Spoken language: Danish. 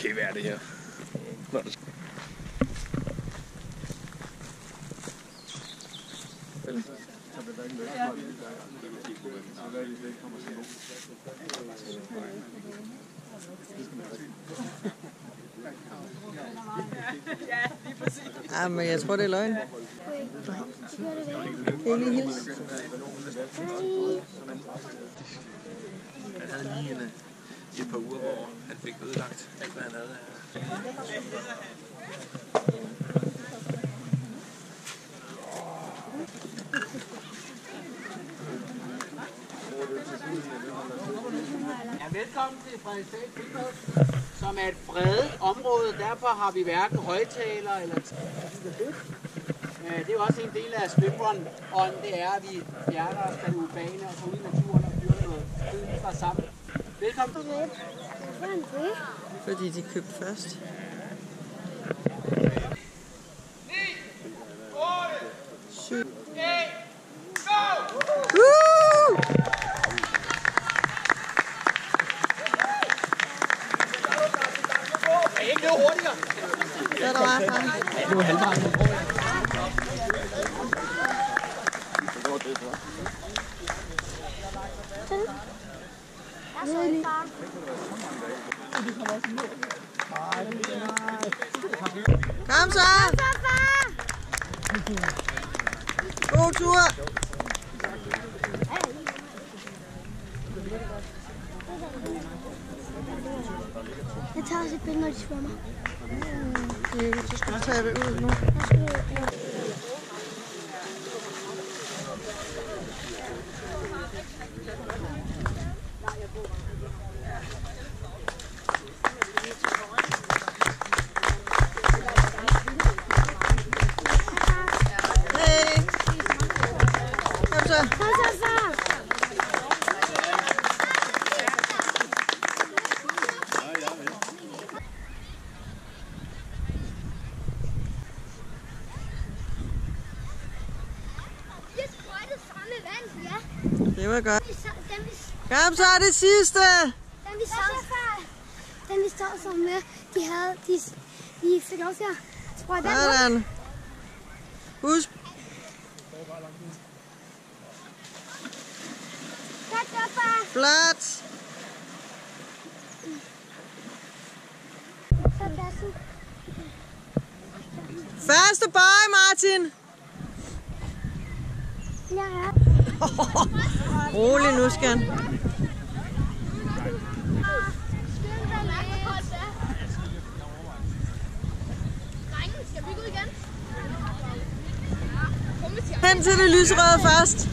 gevær det her. Når det Ja, men jeg tror, det er løgn. Kan I lige hilse? Han havde lige et par uger, hvor han fik ødelagt alt, hvad han havde. Ja, velkommen til Frederiksdal Frihavn, som er et fredet område. Derfor har vi hverken højtaler eller det er jo også en del af swimrun, og det er, at vi fjerner os fra det urbane og så ud i naturen og dyrker noget fra sammen. Velkommen til det. Fordi de købte først. 9, 8, 7. 1, go! Ikke løbe hurtigere. Så er der bare fra. Ja, nu er halvvejen. Kom så! God tur! Jeg tager også et billede, når de svømmer. Så skal du tage det ud nu. Hey! Kom så! Kom så, far! Det var godt. Kom så, det sidste! Den vi stod sammen med, de fik lov til at sprøjte den Sådan. ud. Husk. Godt så, far. Flot. Så pladsen. Første bøj, Martin. Ja. Rolig nu, skal han. Hen til det lyserøde først.